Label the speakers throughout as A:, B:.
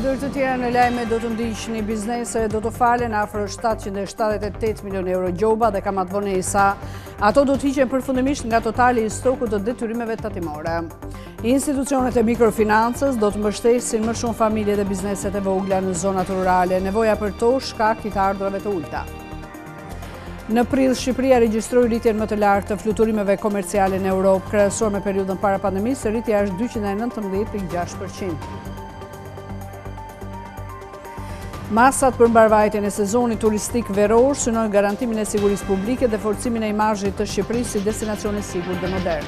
A: Ndër të tjera në lajme do të ndiqni bizneset do të falen afër 778 milion euro gjoba dhe kamat vonesa. Ato do të hiqen përfundimisht nga totali i stokut të detyrimeve tatimore. Institucionet e mikrofinancës do të mbështesin më shumë familje dhe bizneset e vogla në zonat rurale. Nevoja për to shkak i të ardhurave të ulta. Në prill, Shqipëria regjistroi rritjen më të lartë të fluturimeve komerciale në Europë, krahasuar me periudhën para pandemisë, rritja është 219.6%. Masat për mbarvajtjen e sezonit turistik veror synojnë garantimin e sigurisë publike dhe forcimin e imazhit të Shqipërisë si destinacion e sigurt dhe modern.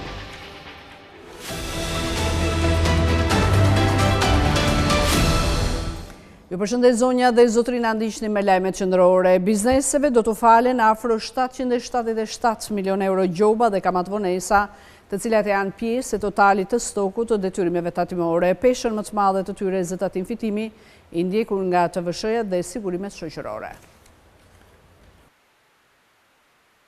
A: Ju përshëndet zonja dhe zotrina, ndiqni me lajmet qendrore. Bizneseve do të falen afër 777 milion euro gjoba dhe kamat vonesa, të cilat janë pjesë e totalit të stokut të detyrimeve tatimore. Peshën më të madhe të tyre zëtatim fitimi i ndjekur nga TVSH-ja dhe sigurimet shoqërore.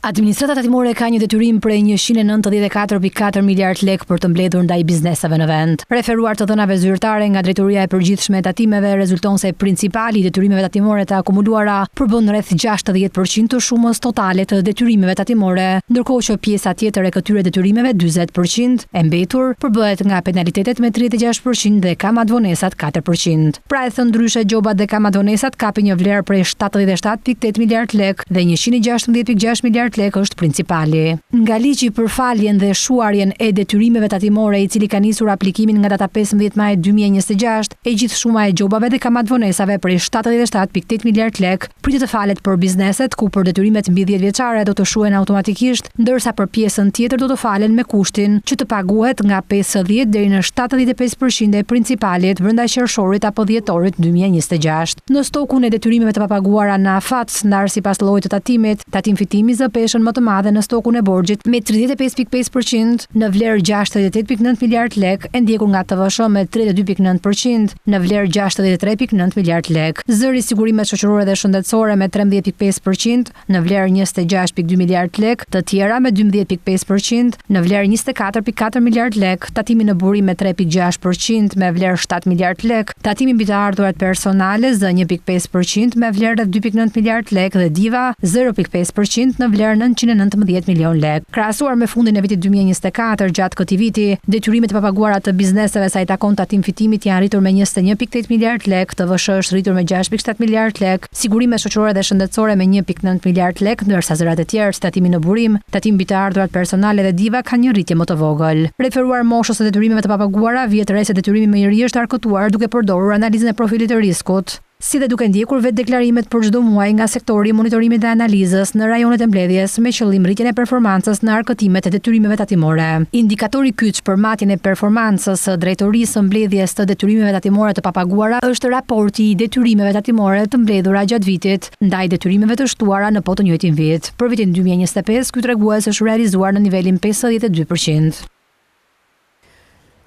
B: Administrata tatimore ka një detyrim prej 194.4 miliard lek për të mbledhur ndaj bizneseve në vend. Referuar të dhënave zyrtare nga Drejtoria e Përgjithshme e Tatimeve, rezulton se principali i detyrimeve tatimore të akumuluara përbën rreth 60% të shumës totale të detyrimeve tatimore, ndërkohë që pjesa tjetër e këtyre detyrimeve, 40%, e mbetur përbëhet nga penalitetet me 36% dhe kamat vonesat 4%. Pra e thënë ndryshe, gjobat dhe kamat vonesat kapin një vlerë prej 77.8 miliard lek dhe 116.6 miliard lek është principali. Nga ligji për faljen dhe shuarjen e detyrimeve tatimore, i cili ka nisur aplikimin nga data 15 maj 2026, e gjithë shuma e gjobave dhe kamat vonesave prej 77.8 miliard lek pritet të falet për bizneset ku për detyrimet mbi 10 vjeçare do të shuhen automatikisht, ndërsa për pjesën tjetër do të falen me kushtin që të paguhet nga 50 deri në 75% e principalit brenda qershorit apo dhjetorit 2026. Në stokun e detyrimeve të papaguara në afat, ndarë sipas llojit të tatimit, tatim fitimi zë peshën më të madhe në stokun e borxhit me 35.5% në vlerë 68.9 miliard lek, e ndjekur nga TVSH me 32.9% në vlerë 63.9 miliard lek. Zëri sigurimet shoqërore dhe shëndetësore me 13.5% në vlerë 26.2 miliard lek, të tjera me 12.5% në vlerë 24.4 miliard lek, tatimi në burim me 3.6% me vlerë 7 miliard lek, tatimi mbi të ardhurat personale zë 1.5% me vlerë 2.9 miliard lek dhe diva 0.5% në vlerë 919 milion lek. Krahasuar me fundin e vitit 2024, gjatë këtij viti, detyrimet e papaguara të bizneseve sa i takon tatim fitimit janë rritur me 21.8 miliard lek, TVSH është rritur me 6.7 miliard lek, sigurimet shoqërore dhe shëndetësore me 1.9 miliard lek, ndërsa zërat e tjerë, si tatimi në burim, tatim mbi të ardhurat personale dhe diva kanë një rritje më të vogël. Referuar moshës së detyrimeve të papaguara, vjet re se detyrimi më i ri është argëtuar duke përdorur analizën e profilit të riskut, si dhe duke ndjekur vetë deklarimet për çdo muaj nga sektori i monitorimit dhe analizës në rajonet e mbledhjes me qëllim rritjen e performancës në arkëtimet e detyrimeve tatimore. Indikatori kyç për matjen e performancës së Drejtorisë së Mbledhjes të Detyrimeve Tatimore të papaguara është raporti i detyrimeve tatimore të mbledhura gjatë vitit ndaj detyrimeve të shtuara në po të njëjtin vit. Për vitin 2025, ky tregues është realizuar në nivelin 52%.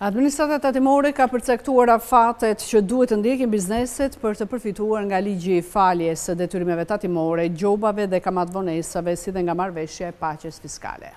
A: Administrata tatimore ka përcaktuar afatet që duhet të ndjekin bizneset për të përfituar nga ligji i faljes së detyrimeve tatimore, gjobave dhe kamat vonesave, si dhe nga marrëveshja e paqes fiskale.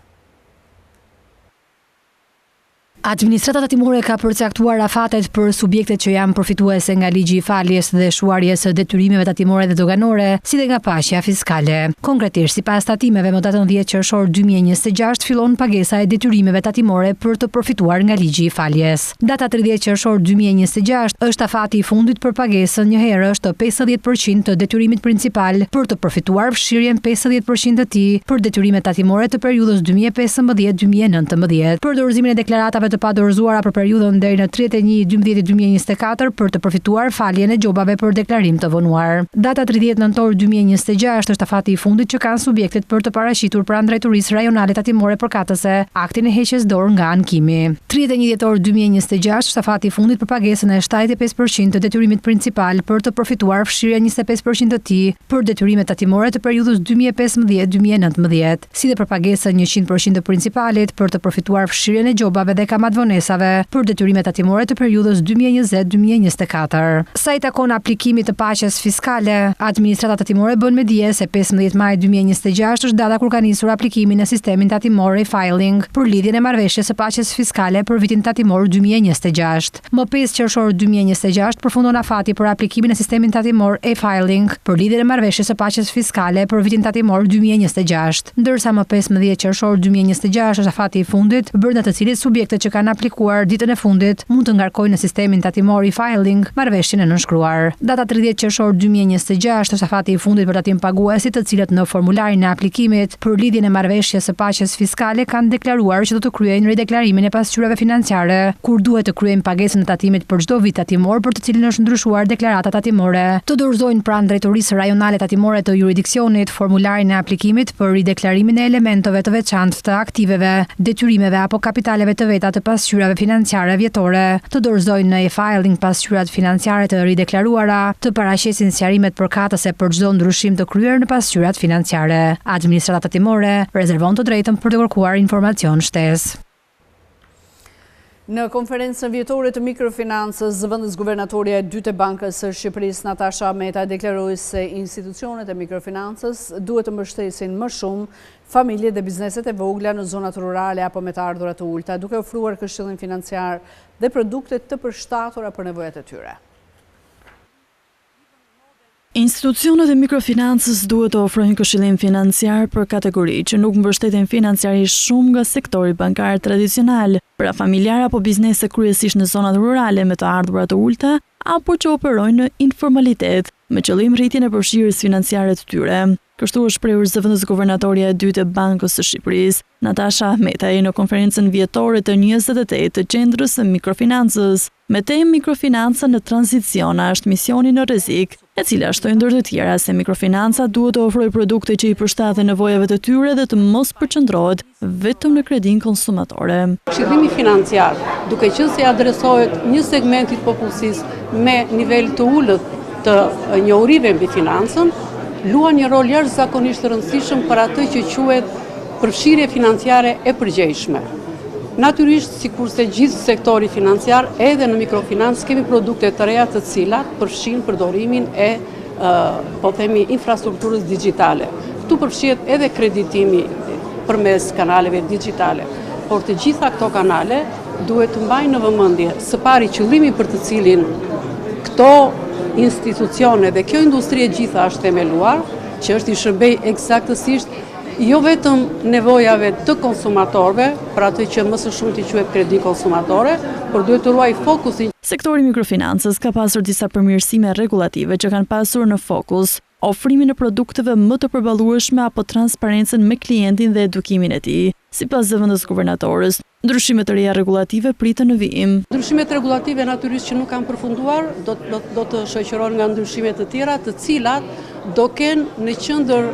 B: Administrata tatimore ka përcaktuar afatet për subjektet që janë përfituese nga ligji i faljes dhe shuarjes së detyrimeve tatimore dhe doganore, si dhe nga paqja fiskale. Konkretisht, sipas tatimeve, më datën 10 qershor 2026 fillon pagesa e detyrimeve tatimore për të përfituar nga ligji i faljes. Data 30 qershor 2026 është afati i fundit për pagesën, një herë është 50% të detyrimit principal për të përfituar fshirjen 50% të tij për detyrimet tatimore të periudhës 2015-2019. Për dorëzimin e deklaratave të padorëzuara për periudhën deri në 31/12/2024 për të përfituar faljen e gjobave për deklarim të vonuar. Data 30 nëntor 2026 është afati i fundit që kanë subjektet për të paraqitur pranë Drejtorisë Rajonale Tatimore përkatëse aktin e heqjes dorë nga ankimi. 31 dhjetor 2026 është afati i fundit për pagesën e 75% të detyrimit principal për të përfituar fshirja 25% të tij për detyrimet tatimore të periudhës 2015-2019, si dhe për pagesën 100% të principalit për të përfituar fshirjen e gjobave dhe kamatvonesave për detyrimet tatimore të periudhës 2020-2024. Sa i takon aplikimit të paqes fiskale, administrata tatimore bën me dije se 15 maj 2026 është data kur ka nisur aplikimi në sistemin tatimor e-filing për lidhjen e marrëveshjes së paqes fiskale për vitin tatimor 2026. Më 5 qershor 2026 përfundon afati për aplikimin në sistemin tatimor e-filing për lidhjen e marrëveshjes së paqes fiskale për vitin tatimor 2026, ndërsa më 15 qershor 2026 është afati i fundit, brenda të cilit subjektet që kanë aplikuar ditën e fundit mund të ngarkojnë në sistemin tatimor e-filing marrëveshjen e nënshkruar. Data 30 qershor 2026 është afati i fundit për tatim paguesit, të cilët në formularin e aplikimit për lidhjen e marrëveshjes së paqes fiskale kanë deklaruar që do të kryejnë rideklarimin e pasqyrave financiare, kur duhet të kryejnë pagesën e tatimit për çdo vit tatimor për të cilin është ndryshuar deklarata tatimore. Të dorëzojnë pranë drejtorisë rajonale tatimore të jurisdiksionit formularin e aplikimit për rideklarimin e elementeve të veçantë të aktiveve, detyrimeve apo kapitaleve të veta të pasqyrave financiare vjetore. Të dorëzojnë në e-filing pasqyrat financiare të rideklaruara, të paraqesin sqarimet përkatëse për çdo ndryshim të kryer në pasqyrat financiare. Administrata tatimore rezervon të drejtën për të kërkuar informacion shtesë.
A: Në konferencën vjetore të mikrofinancës, zëvendës guvernatorja e dytë e Bankës së Shqipërisë, Natasha Meta, deklaroi se institucionet e mikrofinancës duhet të mbështesin më shumë familjet dhe bizneset e vogla në zonat rurale apo me të ardhurat të ulta, duke ofruar këshillim financiar dhe produkte të përshtatura për nevojat e tyre.
C: Institucionet e mikrofinancës duhet të ofrojnë këshillim financiar për kategori që nuk mbështeten financiarisht shumë nga sektori bankar tradicional, pra familjar apo biznese kryesisht në zonat rurale me të ardhurat të ulta, apo që operojnë në informalitet, me qëllim rritjen e përfshirjes financiare të tyre. Kështu është shprehur zëvendës guvernatorja e dytë e Bankës së Shqipërisë, Natasha Meta, në konferencën vjetore të 28 të Qendrës së Mikrofinancës, me temë mikrofinanca në tranzicion është misioni në rrezik, e cila shtoi ndër të tjera se mikrofinanca duhet të ofrojë produkte që i përshtaten nevojave të tyre dhe të mos përqendrohet vetëm në kredin konsumatore.
D: Këshillimi financiar, duke qenë se adresohet një segmentit popullsisë me nivel të ulët të njohurive mbi financën, luan një rol jashtëzakonisht të rëndësishëm për atë që quhet përfshirje financiare e përgjegjshme. Natyrisht, sikurse gjithë sektori financiar, edhe në mikrofinancë kemi produkte të reja të cilat përfshin përdorimin e infrastrukturës digjitale. Këtu përfshihet edhe kreditimi përmes kanaleve digjitale, por të gjitha këto kanale duhet të mbajnë në vëmendje së pari qëllimi për të cilin këto institucione dhe kjo industri e gjitha është themeluar, që është i shërbej eksaktësisht jo vetëm nevojave të konsumatorëve, për atë që më së shumti quhet kredi konsumatore, por duhet të ruaj fokusin.
C: Sektori mikrofinancës ka pasur disa përmirësime rregulative që kanë pasur në fokus ofrimin e produkteve më të përballueshme apo transparencën me klientin dhe edukimin e tij. Sipas zëvendës guvernatorës, ndryshimet të reja rregulative pritën në vijim.
D: Ndryshimet rregulative natyrisht që nuk kanë përfunduar, do të shoqërohen nga ndryshime të tjera, të cilat do kenë në qendër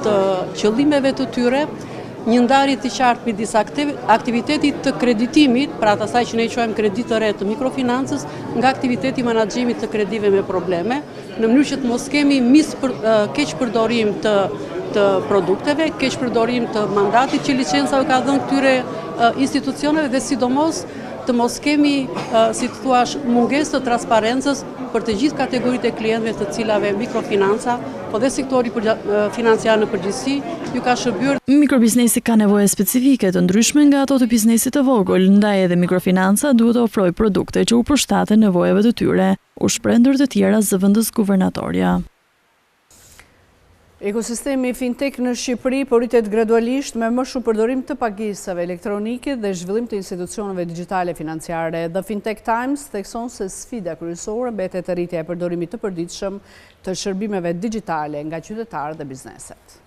D: të qëllimeve të tyre një ndarje të qartë midis aktivitetit të kreditimit, pra të asaj që ne quajmë kredit të re të mikrofinancës, nga aktiviteti menaxhimit të kredive me probleme, në mënyrë që të mos kemi keq përdorim të produkteve, keq përdorim të mandatit që licenca u ka dhënë këtyre institucioneve dhe sidomos të mos kemi, si të thuash, mungesë të transparencës për të gjithë kategoritë e klientëve të cilave mikrofinanca, po dhe sektori financiar në përgjithësi ju ka shërbyer.
C: Mikrobiznesi ka nevoje specifike të ndryshme nga ato të biznesit të vogël, ndaj edhe mikrofinanca duhet të ofrojë produkte që u përshtaten nevojave të tyre, u shpreh ndër të tjera zëvendës guvernatorja.
A: Ekosistemi fintech në Shqipëri po rritet gradualisht me më shumë përdorim të pagesave elektronike dhe zhvillim të institucioneve digjitale financiare. The Fintech Times thekson se sfida kryesore mbetet rritja e përdorimit të përditshëm të shërbimeve digjitale nga qytetarët dhe bizneset.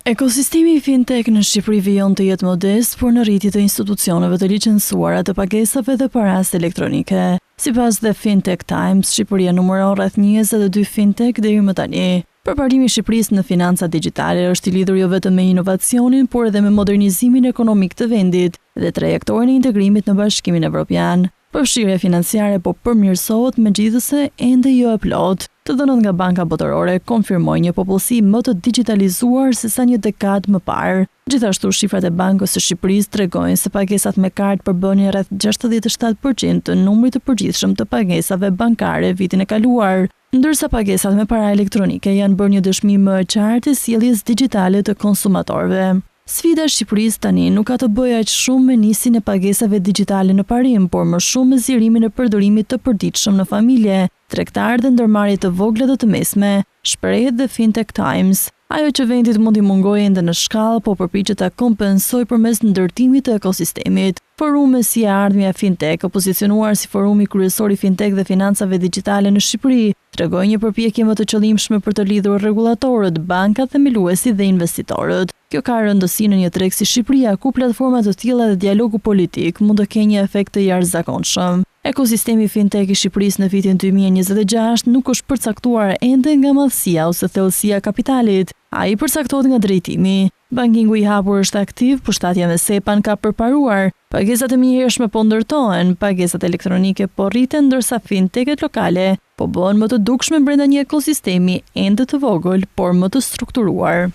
C: Ekosistemi fintech në Shqipëri vijon të jetë modest, por në rritje të institucioneve të licencuara të pagesave dhe paras elektronike. Sipas The Fintech Times, Shqipëria numëron rreth 22 fintech deri më tani. Përparimi i Shqipërisë në financa digjitale është i lidhur jo vetëm me inovacionin, por edhe me modernizimin ekonomik të vendit dhe trajektorin e integrimit në Bashkimin Evropian. Përfshirja financiare po përmirësohet, megjithëse ende jo e plot. Të dhënat nga Banka Botërore konfirmojnë një popullsi më të digitalizuar se sa një dekadë më parë. Gjithashtu, shifrat e Bankës së Shqipërisë tregojnë se pagesat me kartë përbënin rreth 67% të numrit të përgjithshëm të pagesave bankare vitin e kaluar, ndërsa pagesat me para elektronike janë bërë një dëshmi më e qartë e sjelljes digjitale të konsumatorëve. Sfida e Shqipërisë tani nuk ka të bëjë aq shumë me nisjen e pagesave digjitale në parim, por më shumë me zgjerimin e përdorimit të përditshëm në familje, tregtar dhe ndërmarrje të vogla dhe të mesme, shprehet The Fintech Times. Ajo që vendit mund t'i mungojë ende në shkallë, po përpiqet ta kompensojë përmes ndërtimit të ekosistemit. Forumi si ardhmja fintech, pozicionuar si forumi kryesor i fintech dhe financave digjitale në Shqipëri, tregoi një përpjekje më të qëllimshme për të lidhur rregulatorët, bankat, themeluesit dhe investitorët. Kjo ka rëndësi në një treg si Shqipëria, ku platforma të tilla dhe dialogu politik mund të kenë një efekt të jashtëzakonshëm. Ekosistemi fintech i Shqipërisë në vitin 2026 nuk është përcaktuar ende nga madhësia ose thellësia e kapitalit. Ai përcaktohet nga drejtimi. Bankingu i hapur është aktiv, përshtatja me SEPA ka përparuar. Pagesat e mjeheshme po ndërtohen, pagesat elektronike po rriten, ndërsa fintechet lokale po bëhen më të dukshme brenda një ekosistemi ende të vogël, por më të strukturuar.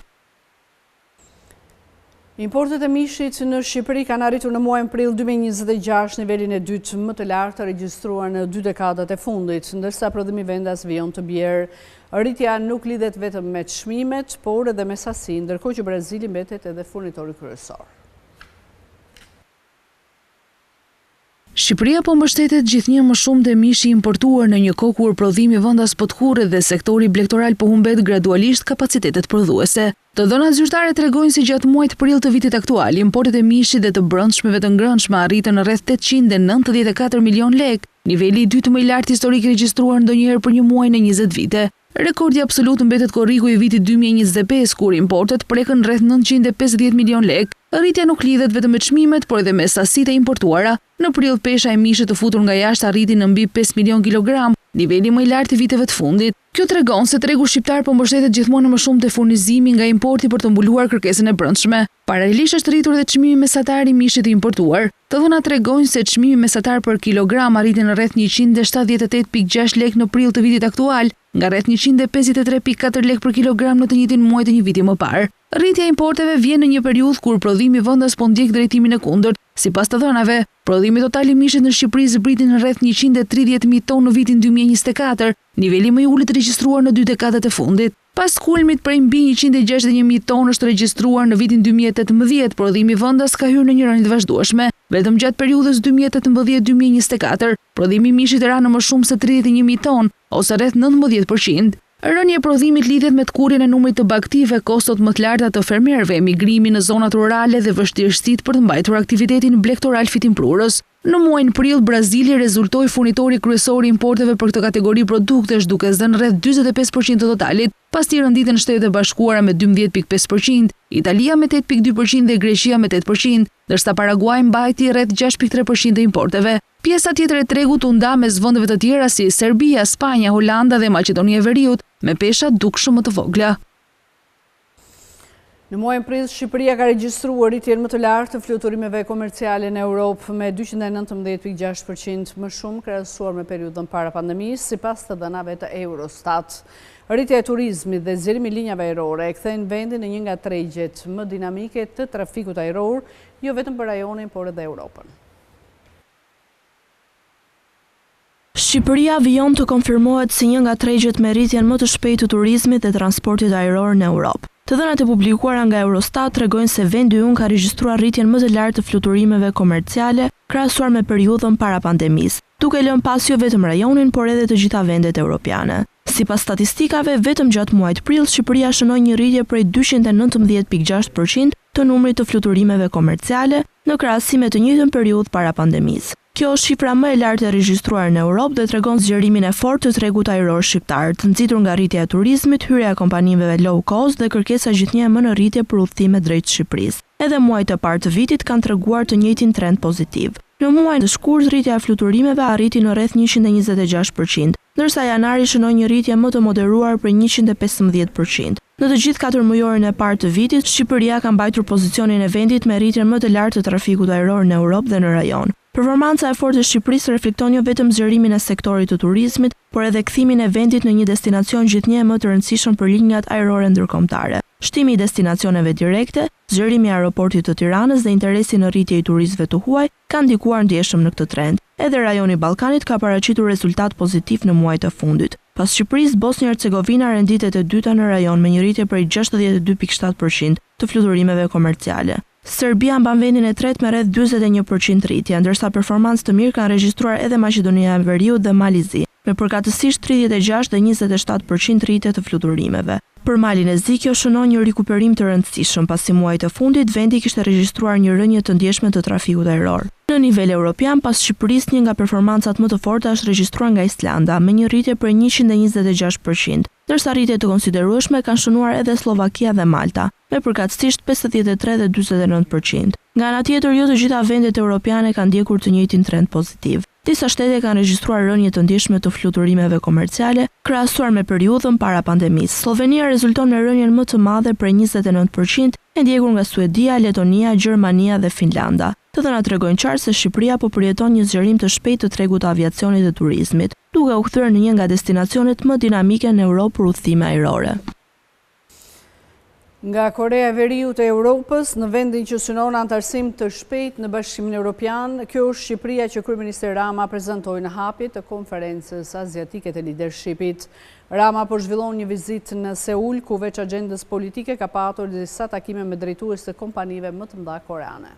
A: Importet e mishit në Shqipëri kanë arritur në muajin prill 2026 nivelin e dytë më të lartë të regjistruar në 2 dekadat e fundit, ndërsa prodhimi vendas vijon të bjerë. Rritja nuk lidhet vetëm me çmimet, por edhe me sasinë, ndërkohë që Brazili mbetet edhe furnitori kryesor.
E: Shqipëria po mbështetet gjithnjë më shumë te mishi importuar në një kohë kur prodhimi vendas po të kurrë dhe sektori blegtoral po humbet gradualisht kapacitetet prodhuese. Të dhënat zyrtare tregojnë se gjatë muajit prill të vitit aktual, importet e mishit dhe të brendshmeve të ngrënshme arritën në rreth 894 milion lekë, niveli i dytë më i lartë historik regjistruar ndonjëherë për një muaj në 20 vite. Rekordi absolut mbetet korriku i vitit 2025, kur importet prekën rreth 950 milion lekë. Rritja nuk lidhet vetëm me çmimet, por edhe me sasitë e importuara. Në prill pesha e mishit të futur nga jashtë arriti në mbi 5 milion kilogram, niveli më i lartë i viteve të fundit. Kjo tregon se tregu shqiptar po mbështetet gjithmonë më shumë te furnizimi nga importi për të mbuluar kërkesën e brendshme. Paralelisht është rritur edhe çmimi mesatar i mishit të importuar. Të dhënat tregojnë se çmimi mesatar për kilogram arriti në rreth 178.6 lekë në prill të vitit aktual, nga rreth 153.4 lekë për kilogram në të njëjtin muaj të një viti më parë. Rritja e importeve vjen në një periudhë kur prodhimi vendas po ndjek drejtimin e kundërt. Sipas të dhënave, prodhimi total i mishit në Shqipëri zbriti në rreth 130.000 tonë në vitin 2024, niveli më i ulët regjistruar në 2 dekadat e fundit. Pas kulmit prej mbi 161.000 tonë është regjistruar në vitin 2018, prodhimi vendas ka hyrë në një rënjë të vazhdueshme. Vetëm gjatë periudhës 2018-2024, prodhimi i mishit ra në më shumë se 31.000 tonë, ose rreth 19%. Rënja e prodhimit lidhet me tkurrjen e numrit të bagëtive, kostot më të larta të fermerëve, emigrimi në zonat rurale dhe vështirësitë për të mbajtur aktivitetin blegtoral fitimprurës. Në muajin prill, Brazili rezultoi furnitori kryesor i importeve për këtë kategori produktesh, duke zënë rreth 45% të totalit, pasi rënditen Shtetet e Bashkuara me 12.5%, Italia me 8.2% dhe Greqia me 8%, ndërsa Paraguay mbajti rreth 6.3% të importeve. Pjesa tjetër e tregut u nda mes vendeve të tjera si Serbia, Spanja, Holanda dhe Maqedonia e Veriut, me pesha dukshëm më të vogla.
A: Në muajin prill, Shqipëria ka regjistruar rritjen më të lartë të fluturimeve komerciale në Europë me 219.6% më shumë krahasuar me periudhën para pandemisë, sipas të dhënave të Eurostat. Rritja e turizmit dhe zgjerimi i linjave ajrore e kthejnë vendin në një nga tregjet më dinamike të trafikut ajror, jo vetëm për rajonin, por edhe Europën.
C: Shqipëria vijon të konfirmohet si një nga tregjet me rritjen më të shpejtë të turizmit dhe transportit ajror në Europë. Të dhënat e publikuara nga Eurostat tregojnë se vendi ynë ka regjistruar rritjen më të lartë të fluturimeve komerciale krahasuar me periudhën para pandemisë, duke lënë pas jo vetëm rajonin, por edhe të gjitha vendet europiane. Sipas statistikave, vetëm gjatë muajit prill, Shqipëria shënoi një rritje prej 219.6% të numrit të fluturimeve komerciale në krahasim me të njëjtën periudhë para pandemisë. Kjo është shifra më e lartë e regjistruar në Europë dhe tregon zgjerimin e fortë të tregut ajror shqiptar, të nxitur nga rritja e turizmit, hyrja e kompanive low cost dhe kërkesa gjithnjë më në rritje për udhëtime drejt Shqipërisë. Edhe muajt e parë të vitit kanë treguar të njëjtin trend pozitiv. Në muajin e shkurt, rritja e fluturimeve arriti në rreth 126%, ndërsa janari shënoi një rritje më të moderuar për 115%. Në të gjithë 4 mujorin e parë të vitit, Shqipëria ka mbajtur pozicionin e vendit me rritjen më të lartë të trafikut ajror në Europë dhe në rajon. Performanca e fortë e Shqipërisë reflekton jo vetëm zgjerimin e sektorit të turizmit, por edhe kthimin e vendit në një destinacion gjithnjë më të rëndësishëm për linjat ajrore ndërkombëtare. Shtimi i destinacioneve direkte, zgjerimi i aeroportit të Tiranës dhe interesi në rritje i turistëve të huaj kanë ndikuar ndjeshëm në këtë trend. Edhe rajoni Ballkanit ka paraqitur rezultat pozitiv në muajt e fundit. Pas Shqipërisë, Bosnia-Hercegovina renditet e dyta në rajon me një rritje prej 62.7% të fluturimeve komerciale. Serbia mban vendin e tretë me rreth 41% rritje, ndërsa performancë të mirë kanë regjistruar edhe Maqedonia e Veriut dhe Malizi, me përkatësisht 36 dhe 27% rritje të fluturimeve. Për Malin e Zi, kjo shënon një rikuperim të rëndësishëm, pasi muajt e fundit vendi kishte regjistruar një rënje të ndjeshme të trafikut ajror. Në nivel evropian, pas Shqipërisë, një nga performancat më të forta është regjistruar nga Islanda, me një rritje për 126%, ndërsa rritje të konsiderueshme kanë shënuar edhe Slovakia dhe Malta, me përkatësisht 53 dhe 49%. Nga ana tjetër, jo të gjitha vendet europiane kanë ndjekur të njëjtin trend pozitiv. Disa shtete kanë regjistruar rënje të ndjeshme të fluturimeve komerciale, krahasuar me periudhën para pandemisë. Slovenia rezulton me rënjen më të madhe prej 29%, e ndjekur nga Suedia, Letonia, Gjermania dhe Finlanda. Të dhënat tregojnë qartë se Shqipëria po përjeton një zgjerim të shpejtë të tregut të aviacionit dhe turizmit, duke u kthyer në një nga destinacionet më dinamike në Europë për udhëtime ajrore.
A: Nga Korea e Veriut e Europës, në vendin që synon antarësim të shpejt në Bashkimin Evropian, kjo është Shqipëria që Kryeministri Rama prezantoi në hapje të konferencës aziatike të lidershipit. Rama po zhvillon një vizitë në Seul, ku veç agjendës politike ka patur disa takime me drejtues të kompanive më të mëdha koreane.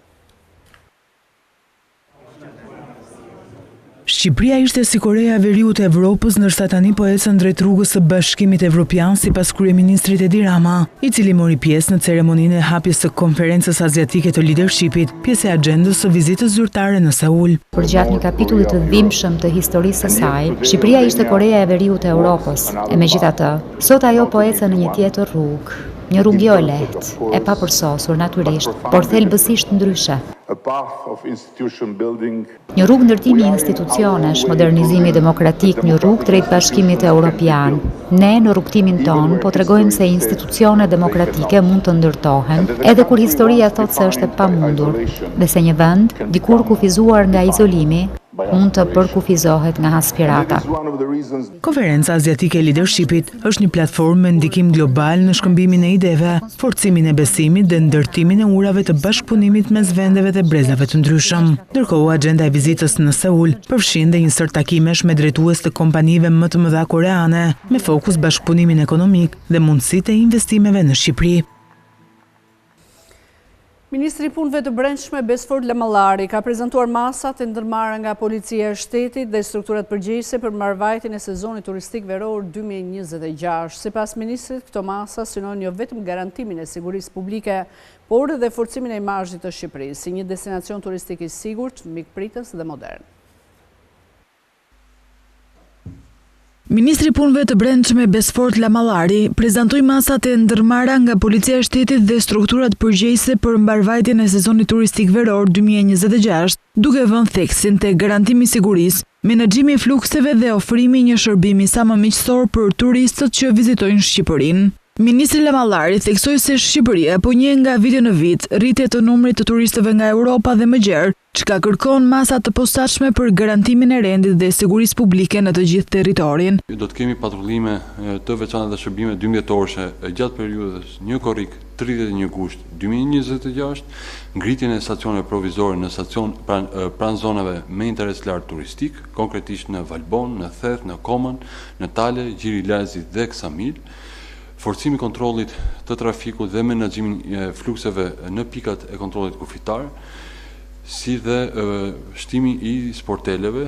F: Shqipëria ishte si Korea e Veriut e Evropës, ndërsa tani po ecën drejt rrugës së Bashkimit Evropian, sipas kryeministrit Edi Rama, i cili mori pjesë në ceremoninë e hapjes së konferencës aziatike të lidershipit, pjesë e agjendës së vizitës zyrtare në Seul.
G: Përgjatë një kapitulli të dhimbshëm të historisë së saj, Shqipëria ishte Korea e Veriut e Evropës, e megjithatë, sot ajo po ecën në një tjetër rrugë. Një rrugë jo e lehtë, e papërsosur natyrisht, por thelbësisht ndryshe. Një rrugë ndërtimi institucionesh, modernizimi demokratik, një rrugë drejt Bashkimit Evropian. Ne në rrugtimin ton po tregojmë se institucione demokratike mund të ndërtohen, edhe kur historia thotë se është e pamundur, dhe se një vend, dikur kufizuar nga izolimi, mund të përkufizohet nga aspirata.
F: Konferenca Aziatike e Lidershipit është një platformë me ndikim global në shkëmbimin e ideve, forcimin e besimit dhe ndërtimin e urave të bashkëpunimit mes vendeve dhe brezave të ndryshëm. Ndërkohë, agjenda e vizitës në Seul përfshin dhe një sër takimesh me drejtues të kompanive më të mëdha koreane, me fokus bashkëpunimin ekonomik dhe mundësitë e investimeve në Shqipëri.
A: Ministri i Punëve të Brendshme Besford Lamallari ka prezantuar masat e ndërmarra nga Policia e Shtetit dhe strukturat përgjegjëse për marrëvajtjen e sezonit turistik veror 2026. Sipas ministrit, këto masa synojnë jo vetëm garantimin e sigurisë publike, por edhe forcimin e imazhit të Shqipërisë si një destinacion turistik i sigurt, mikpritës dhe modern.
E: Ministri i Punëve të Brendshme Besford Lamallari prezantoi masat e ndërmarra nga Policia e Shtetit dhe strukturat përgjegjëse për mbarvajtjen e sezonit turistik veror 2026, duke vënë theksin te garantimi i sigurisë, menaxhimi i flukseve dhe ofrimi i një shërbimi sa më miqësor për turistët që vizitojnë Shqipërinë. Ministri Lamallari theksoi se Shqipëria po njeh nga viti në vit rritje të numrit të turistëve nga Europa dhe më gjerë, çka kërkon masa të posaçme për garantimin e rendit dhe sigurisë publike në të gjithë territorin.
H: Do të kemi patrullime të veçanta dhe shërbime 12 orëshe gjatë periudhës 1 korrik 31 gusht 2026, ngritjen e stacioneve provizore në stacion pranë zonave me interes lart turistik, konkretisht në Valbon, në Theth, në Komën, në Tale, Gjiri Lazi dhe Ksamil. Forcimi kontrollit të trafikut dhe menaxhimin e flukseve në pikat e kontrollit kufitar, si dhe shtimi i sporteleve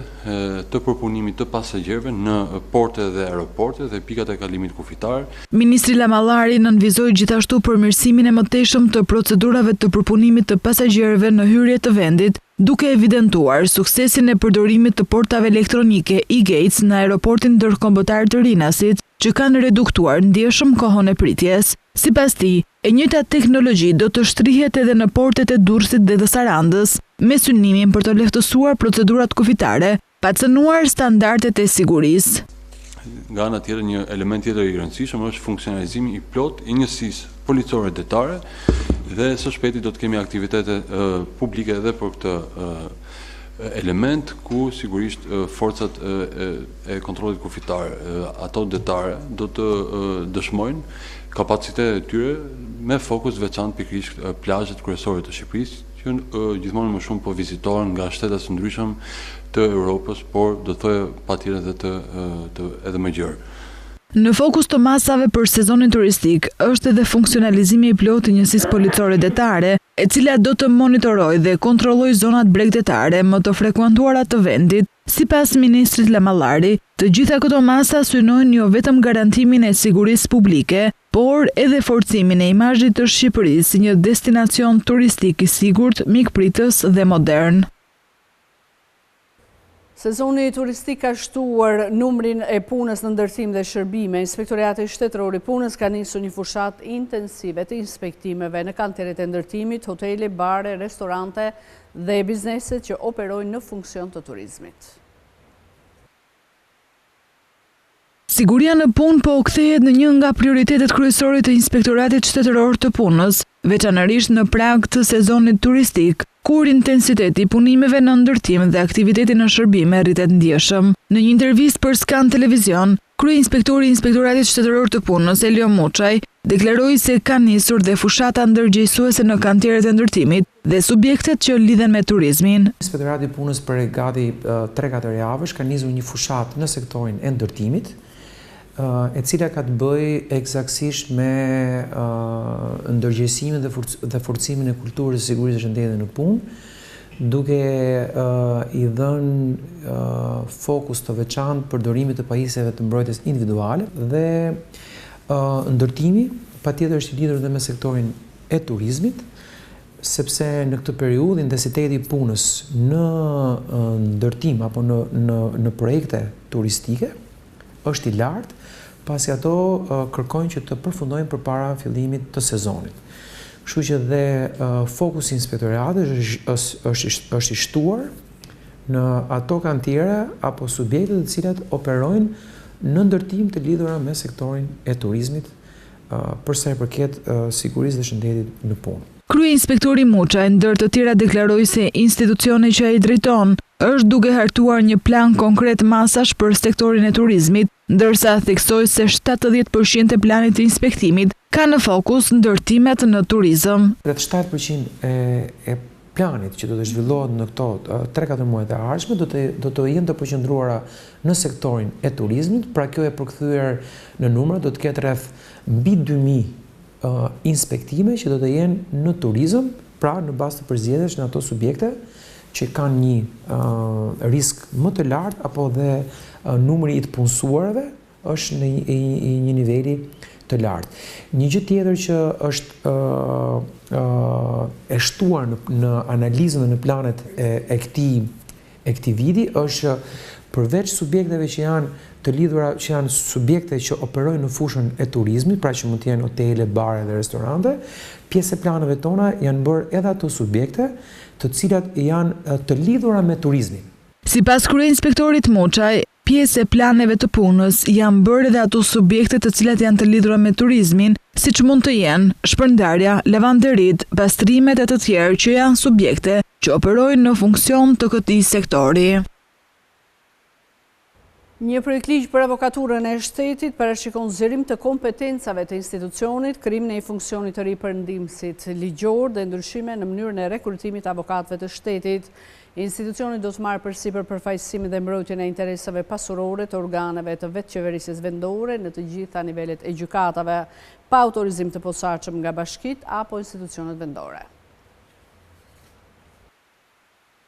H: të përpunimit të pasagjerëve në porte dhe aeroporte dhe pikat e kalimit kufitar.
E: Ministri Lamallari nënvizoi gjithashtu përmirësimin e mëtejshëm të procedurave të përpunimit të pasagjerëve në hyrje të vendit, duke evidentuar suksesin e përdorimit të portave elektronike e-gates në aeroportin ndërkombëtar të Rinasit, që kanë reduktuar ndjeshëm kohën e pritjes. Sipas tij, e njëjta teknologji do të shtrihet edhe në portet e Durrësit dhe të Sarandës, me synimin për të lehtësuar procedurat kufitare, pa cënuar standardet e sigurisë.
H: Nga ana tjetër, një element tjetër i rëndësishëm është funksionalizimi i plot i njësisë policore detare dhe së shpejti do të kemi aktivitete publike edhe për këtë element ku sigurisht forcat e kontrollit kufitar, ato detare do të dëshmojnë kapacitetet e tyre me fokus veçantë pikërisht plazhet kryesore të Shqipërisë, që gjithmonë më shumë po vizitohen nga shtetet të ndryshëm të Europës, por do të thojë patjetër edhe më gjerë.
C: Në fokus të masave për sezonin turistik është edhe funksionalizimi i plotë i njësisë policore detare, e cila do të monitorojë dhe kontrollojë zonat bregdetare më të frekuentuara të vendit. Sipas ministrit Lamallari, të gjitha këto masa synojnë jo vetëm garantimin e sigurisë publike, por edhe forcimin e imazhit të Shqipërisë si një destinacion turistik i sigurt, mikpritës dhe modern.
A: Sezoni turistik ka shtuar numrin e punës në ndërtim dhe shërbime. Inspektorati Shtetëror i Punës ka nisur një fushat intensive të inspektimeve në kanteret e ndërtimit, hotele, bare, restorante dhe bizneset që operojnë në funksion të turizmit.
C: Siguria në punë po kthehet në një nga prioritetet kryesore të Inspektoratit Shtetëror të Punës, veçanërisht në prag të sezonit turistik, kur intensiteti i punimeve në ndërtim dhe aktiviteti në shërbime rritet ndjeshëm. Në një intervistë për Skan Televizion, kryeinspektori i Inspektoratit Shtetëror të Punës, Elio Muçaj, deklaroi se ka nisur dhe fushata ndërgjegjësuese në kantieret e ndërtimit dhe subjektet që lidhen me turizmin.
I: Inspektorati i Punës për gati 3-4 javësh ka nisur një fushat në sektorin e ndërtimit, e cila ka të bëjë eksaktësisht me ndërgjegjësimin dhe forcimin e kulturës së sigurisë dhe shëndetit në punë, duke i dhënë fokus të veçantë përdorimit të pajisjeve të mbrojtjes individuale dhe ndërtimi patjetër është i lidhur edhe me sektorin e turizmit, sepse në këtë periudhë intensiteti i punës në ndërtim apo në projekte turistike është i lartë, pasi ato kërkojnë që të përfundojnë përpara fillimit të sezonit. Kështu që dhe fokusi i inspektoratit është i shtuar në ato kantiere apo subjekte të cilat operojnë në ndërtim të lidhura me sektorin e turizmit, për sa i përket sigurisë dhe shëndetit në punë.
C: Kryeinspektori Muçaj, ndër të tjera, deklaroi se institucioni që ai drejton është duke hartuar një plan konkret masash për sektorin e turizmit, ndërsa theksoi se 70% e planit të inspektimit ka në fokus ndërtimet në turizëm.
I: Rreth 7% e planit që do të zhvillohet në këto 3-4 muajt e ardhshme do të jenë të përqendruara në sektorin e turizmit, pra kjo e përkthyer në numra do të ketë rreth mbi 2000 inspektime që do të jenë në turizëm, pra në bazë të përzgjedhjesh në ato subjekte që kanë një risk më të lartë apo dhe numri i të punësuarve është në një niveli të lartë. Një gjë tjetër që është e shtuar në analizën dhe në planet e këtij viti është përveç subjekteve që janë të lidhura, që janë subjekte që operojnë në fushën e turizmit, pra që mund të jenë hotele, bare dhe restorante, pjesë e planeve tona janë bërë edhe ato subjekte të cilat janë të lidhura me turizmin.
C: Sipas kryeinspektorit Muçaj, pjesë e planeve të punës janë bërë edhe ato subjekte të cilat janë të lidhura me turizmin, siç mund të jenë shpërndarja, lavanderit, pastrimet e të tjerë që janë subjekte që operojnë në funksion të këtij sektori.
A: Një projektligj për avokaturën e shtetit parashikon zgjerim të kompetencave të institucionit, krijimin e një funksioni të ri perëndimësit ligjor dhe ndryshime në mënyrën e rekrutimit të avokatëve të shtetit. Institucioni do të marrë përsipër përfaqësimin dhe mbrojtjen e interesave pasurore të organeve të vetëqeverisjes vendore në të gjitha nivelet e gjykatave, pa autorizim të posaçëm nga bashkitë apo institucionet vendore.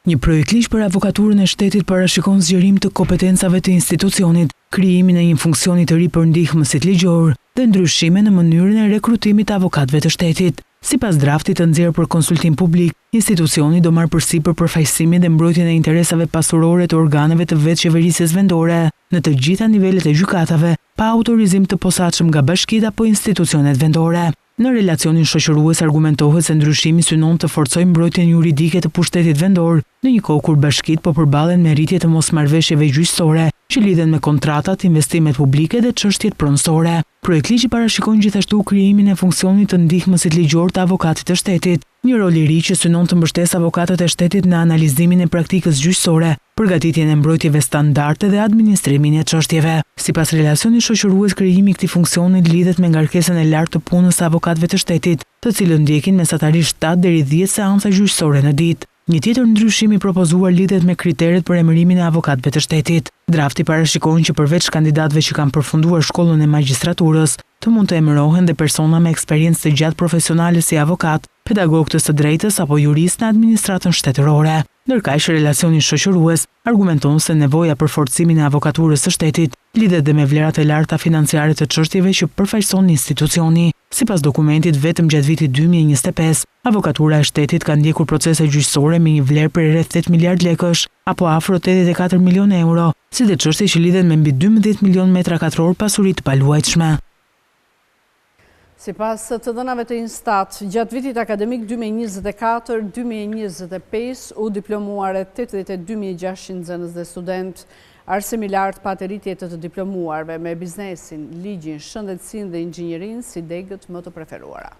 F: Një projektligj për avokaturën e shtetit parashikon zgjerim të kompetencave të institucionit, krijimin e një funksioni të ri përndihmësit ligjor dhe ndryshime në mënyrën e rekrutimit të avokatëve të shtetit. Sipas draftit të nxjerrë për konsultim publik, institucioni do marrë përsipër përfaqësimin dhe mbrojtjen e interesave pasurore të organeve të vetëqeverisjes vendore në të gjitha nivelet e gjykatave, pa autorizim të posaçëm nga bashkitë apo institucionet vendore. Në relacionin shoqërues argumentohet se ndryshimi synon të forcojë mbrojtjen juridike të pushtetit vendor, në një kohë kur bashkitë po përballen me rritje të mosmarrëveshjeve gjyqësore që lidhen me kontratat, investimet publike dhe çështjet pronësore. Projektligji parashikon gjithashtu krijimin e funksionit të ndihmësit ligjor të avokatit të shtetit, një rol i ri që synon të mbështesë avokatët e shtetit në analizimin e praktikës gjyqësore, përgatitjen e mbrojtjeve standarde dhe administrimin e çështjeve. Sipas relacionit shoqërues, krijimi i këtij funksioni lidhet me ngarkesën e lartë të punës së avokatëve të shtetit, të cilët ndjekin mesatarisht 7 deri 10 seanca gjyqësore në ditë. Një tjetër ndryshim i propozuar lidhet me kriteret për emërimin e avokatëve të shtetit. Drafti parashikon që përveç kandidatëve që kanë përfunduar shkollën e magjistraturës, të mund të emërohen dhe persona me eksperiencë të gjatë profesionale si avokat, pedagog të së drejtës apo jurist në administratën shtetërore. Ndërkaq relacioni shoqërues argumenton se nevoja për forcimin e avokaturës së shtetit lidhet dhe me vlerat e larta financiare të çështjeve që përfaqëson institucioni. Sipas dokumentit, vetëm gjatë vitit 2025, avokatura e shtetit ka ndjekur procese gjyqësore me një vlerë për rreth 8 miliard lekësh, apo afro 84 milion euro, si dhe çështje që lidhen me mbi 12 milion metra katror pasuri të paluajtshme.
A: Sipas të dhënave të Instat, gjatë vitit akademik 2024-2025 u diplomuar 82.600 nxënës dhe student. Arsimi i lartë pa rritje të diplomuarve me biznesin, ligjin, shëndetësinë dhe inxhinierinë si degët më të preferuara.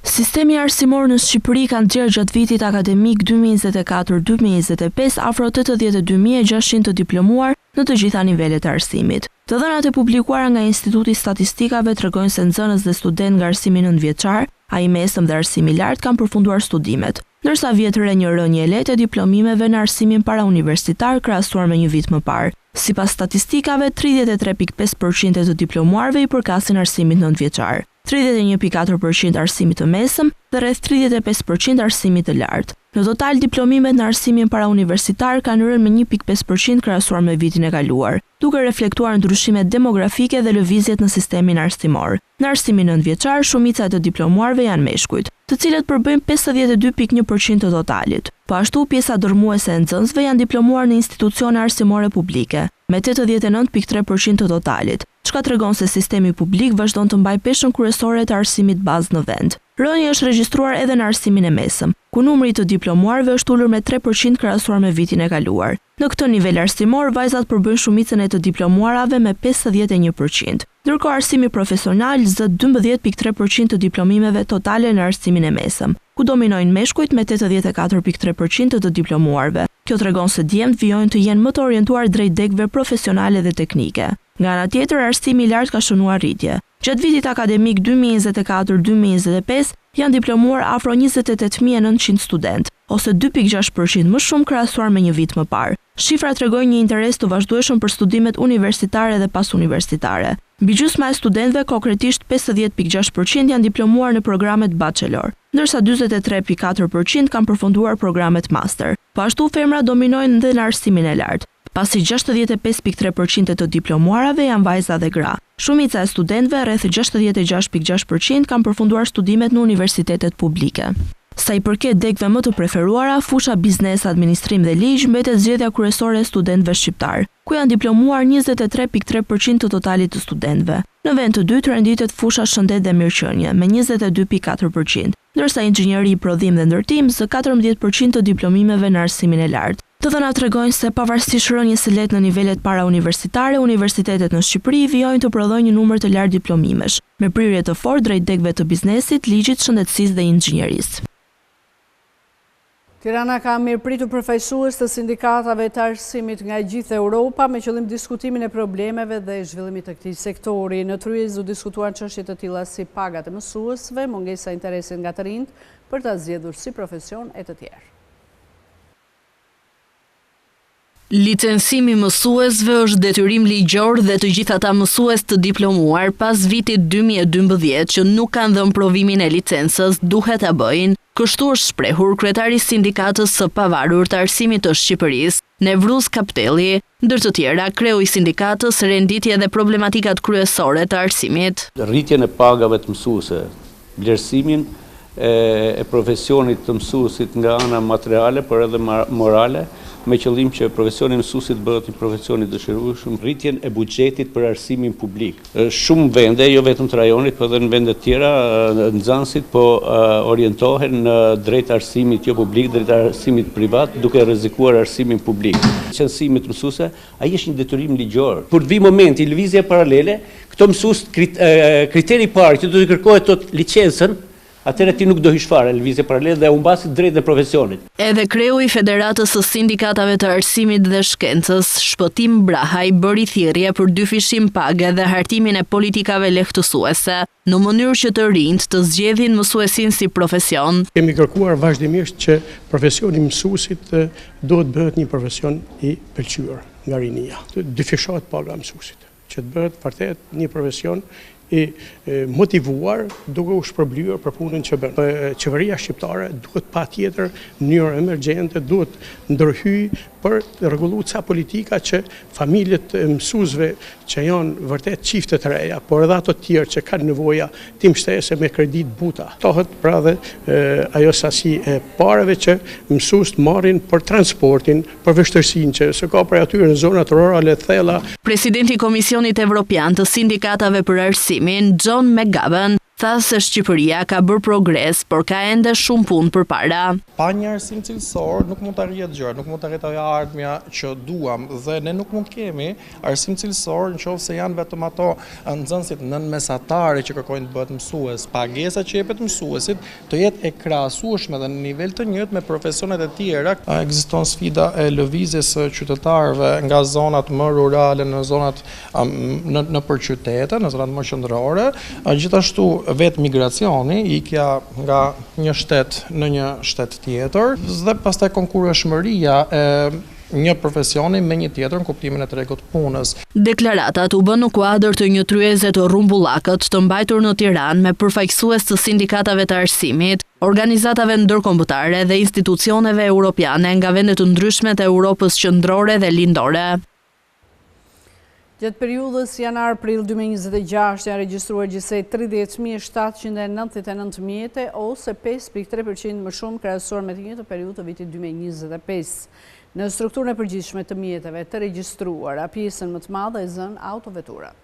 C: Sistemi arsimor në Shqipëri ka nxjerrë gjatë vitit akademik 2024-2025 afro 82.600 të diplomuar në të gjitha nivelet e arsimit. Të dhënat e publikuara nga Instituti i Statistikave tregojnë se nxënës dhe student nga arsimi nëntëvjeçar, ai mesëm dhe arsimi i lartë kanë përfunduar studimet, ndërsa vjet re një rënje e lehtë e diplomimeve në arsimin parauniversitar krahasuar me një vit më parë. Sipas statistikave, 33.5% e të diplomuarve i përkasin arsimit nëntëvjeçar, 31.4% arsimit të mesëm dhe rreth 35% arsimit të lartë. Në total, diplomimet në arsimin parauniversitar kanë rënë me 1.5% krahasuar me vitin e kaluar, duke reflektuar ndryshimet demografike dhe lëvizjet në sistemin arsimor. Në arsimin nëntëvjeçar, shumica e të diplomuarve janë meshkujt, të cilët përbëjnë 52.1% të totalit. Po ashtu, pjesa dërmuese e nxënësve janë diplomuar në institucione arsimore publike, me 89.3% të totalit, çka tregon se sistemi publik vazhdon të mbajë peshën kryesore të arsimit bazë në vend. Rënje është regjistruar edhe në arsimin e mesëm, ku numri të diplomuarve është ulur me 3% krahasuar me vitin e kaluar. Në këtë nivel arsimor, vajzat përbëjnë shumicën e të diplomuarave me 51%, ndërkohë arsimi profesional zë 12.3% të diplomimeve totale në arsimin e mesëm, ku dominojnë meshkujt me 84.3% të diplomuarve. Kjo tregon se djemtë vijojnë të jenë më të orientuar drejt degëve profesionale dhe teknike. Nga ana tjetër, arsimi i lartë ka shënuar rritje. Gjatë vitit akademik 2024-2025 janë diplomuar afro 28.900 student, ose 2.6% më shumë krahasuar me një vit më parë. Shifra tregojnë një interes të vazhdueshëm për studimet universitare dhe pasuniversitare. Mbi gjysma e studentëve, konkretisht 50.6% janë diplomuar në programet bachelor, ndërsa 43.4% kanë përfunduar programet master. Po ashtu, femrat dominojnë edhe në arsimin e lartë, pasi 65.3% të diplomuarave janë vajza dhe gra. Shumica e studentëve, rreth 66.6%, kanë përfunduar studimet në universitetet publike. Sa i përket degëve më të preferuara, fusha biznes, administrim dhe ligj mbetet zgjedhja kryesore e studentëve shqiptar, ku janë diplomuar 23.3% të totalit të studentëve. Në vend të dytë renditet fusha shëndet dhe mirëqenie me 22.4%, ndërsa inxhinieri, prodhim dhe ndërtim zë 14% të diplomimeve në arsimin e lartë. Të dhënat tregojnë se pavarësisht rënjes së lehtë në nivelet parauniversitare, universitetet në Shqipëri vijojnë të prodhojnë një numër të lartë diplomimesh, me prirje të fortë drejt degëve të biznesit, ligjit, shëndetësisë dhe inxhinierisë.
A: Tirana ka mirëpritur përfaqësues të sindikatave të arsimit nga gjithë Europa me qëllim diskutimin e problemeve dhe zhvillimit të këtij sektori. Në tryez u diskutuan çështje të tilla si pagat e mësuesve, mungesa e interesit nga të rinjt për ta zgjedhur si profesion e të tjerë.
J: Licencimi mësuesve është detyrim ligjor dhe të gjithë ata mësues të diplomuar pas vitit 2012 që nuk kanë dhënë provimin e licencës duhet ta bëjnë. Kështu është shprehur kryetari i sindikatës së pavarur të arsimit të Shqipërisë, Nevruz Kaptelli, ndër të tjera kreu i sindikatës renditje dhe problematikat kryesore të arsimit.
K: Rritjen e pagave të mësuesve, vlerësimin e profesionit të mësuesit nga ana materiale, por edhe morale, me qëllim që profesioni mësuesit bëhet një profesion i dëshirueshëm, rritjen e buxhetit për arsimin publik. Shumë vende, jo vetëm të rajonit, por edhe në vende të tjera, nxënësit po orientohen në drejt arsimit jo publik, drejt arsimit privat, duke rrezikuar arsimin publik. Qëndësimit mësuese, ai është një detyrim ligjor. Kur të vi momenti lëvizje paralele, këto mësues kriteri i parë që do të kërkohet tot licencën, atëherë ti nuk do hysh fare lëvizje paralele dhe humbasit drejt e profesionit.
J: Edhe kreu i Federatës së Sindikatave të Arsimit dhe Shkencës, Shpëtim Brahaj, bëri thirrje për 2 fishim page dhe hartimin e politikave lehtësuese, në mënyrë që të rinjt të zgjedhin mësuesin si profesion.
L: Kemi kërkuar vazhdimisht që profesioni mësuesit duhet bëhet një profesion i pëlqyer nga rinia. Dyfishohet paga mësuesit, që të bëhet vërtet një profesion i motivuar duke u shpërblyer për punën që bën. Qeveria shqiptare duhet patjetër në mënyrë emergjente duhet ndërhyj për të rregulluar ca politika që familjet e mësuesve që janë vërtet çifte të reja, por edhe ato të tjerë që kanë nevoja tim shtese me kredit buta. Tohet pra dhe ajo sasi e parave që mësuesit marrin për transportin, për vështirësinë që se ka për atyre në zonat rurale thella.
J: Presidenti i Komisionit Evropian të Sindikatave për Arsimin, John McGovern, tha se Shqipëria ka bërë progres, por ka ende shumë punë përpara.
M: Pa një arsim cilësor nuk mund të arrihet gjë, nuk mund të arrihet ajo ardhmja që duam dhe ne nuk mund të kemi arsim cilësor nëse janë vetëm ato nxënësit nënmesatare që kërkojnë të bëhet mësues. Pagesa që jepet mësuesit të jetë e krahasueshme dhe në nivel të njëjtë me profesionet e tjera. Ekziston sfida e lëvizjes së qytetarëve nga zonat më rurale në zonat nëpër qytete, në zonat më qendrore, gjithashtu vetë migracioni, ikja nga një shtet në një shtet tjetër, dhe pastaj konkurreshmëria e një profesioni me një tjetër në kuptimin e tregut punës.
J: Deklaratat u bën në kuadër të një tryeze të rrumbullakët të mbajtur në Tiranë me përfaqësues të sindikatave të arsimit, organizatave ndërkombëtare dhe institucioneve europiane nga vende të ndryshme të Europës qendrore dhe lindore.
A: Gjatë periudhës janar-prill 2026 janë regjistruar gjithsej 30.799 mjete ose 5.3% më shumë krahasuar me të njëjtën periudhë të vitit 2025. Në strukturën e përgjithshme të mjeteve të regjistruara, pjesën më të madhe e zën autoveturat.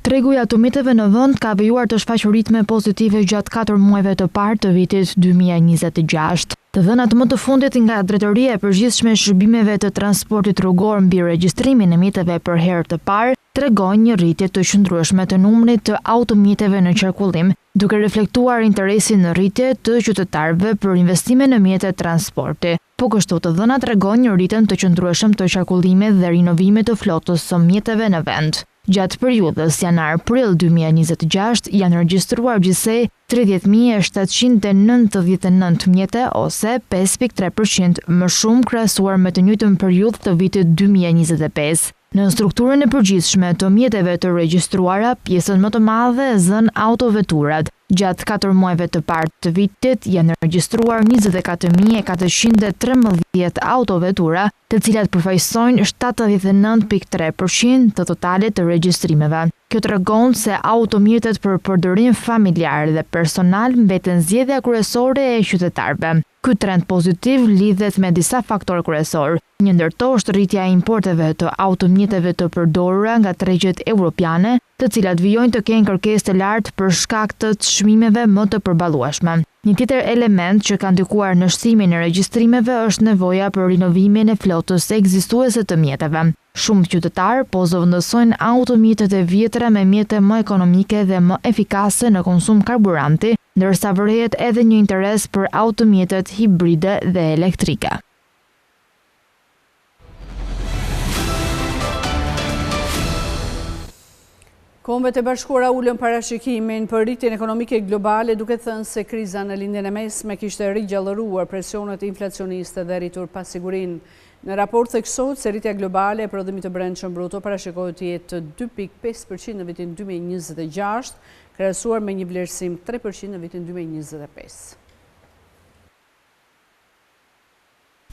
B: Tregu i automiteve në vend ka vijuar të shfaqë ritme pozitive gjatë 4 muajve të parë të vitit 2026. Të dhënat më të fundit nga Drejtoria e Përgjithshme e Shërbimeve të Transportit Rrugor mbi regjistrimin e mjeteve për herë të parë tregojnë një rritje të qëndrueshme të numrit të automjeteve në qarkullim, duke reflektuar interesin në rritje të qytetarëve për investime në mjete transporti. Po kështu të dhënat tregojnë një rritje të qëndrueshëm të qarkullimit dhe rinovimit të flotës së mjeteve në vend. Gjatë periudhës janar-prill 2026 janë regjistruar gjithsej 30.799 mjete ose 5.3% më shumë krahasuar me të njëjtën periudhë të vitit 2025. Në strukturën e përgjithshme të mjeteve të regjistruara, pjesën më të madhe e zën autoveturat. Gjatë 4 muajve të parë të vitit janë regjistruar 24.413 autovetura, të cilat përfaqësojnë 79.3% të totalit të regjistrimeve. Kjo tregon se automjetet për përdorim familjar dhe personal mbeten zgjedhja kryesore e qytetarëve. Ky trend pozitiv lidhet me disa faktorë kryesor. Një ndërto është rritja e importeve të automjeteve të përdorura nga tregjet europiane, të cilat vijojnë të kenë kërkesë të lartë për shkak të çmimeve më të përballueshme. Një tjetër element që ka ndikuar në shtimin e regjistrimeve është nevoja për rinovimin e flotës ekzistuese të mjeteve. Shumë qytetarë po zëvendësojnë automjetet e vjetra me mjete më ekonomike dhe më efikase në konsum karburanti, ndërsa vërehet edhe një interes për automjetet hibride dhe elektrike.
A: Kombet e Bashkuara ulën parashikimin për rritjen ekonomike globale, duke thënë se kriza në lindjen e mesme kishte rigjallëruar presionet inflacioniste dhe rritur pasigurinë. Në raport theksohet se rritja globale e prodhimit të brendshëm bruto parashikohet të jetë 2.5% në vitin 2026, krahasuar me një vlerësim 3% në vitin 2025.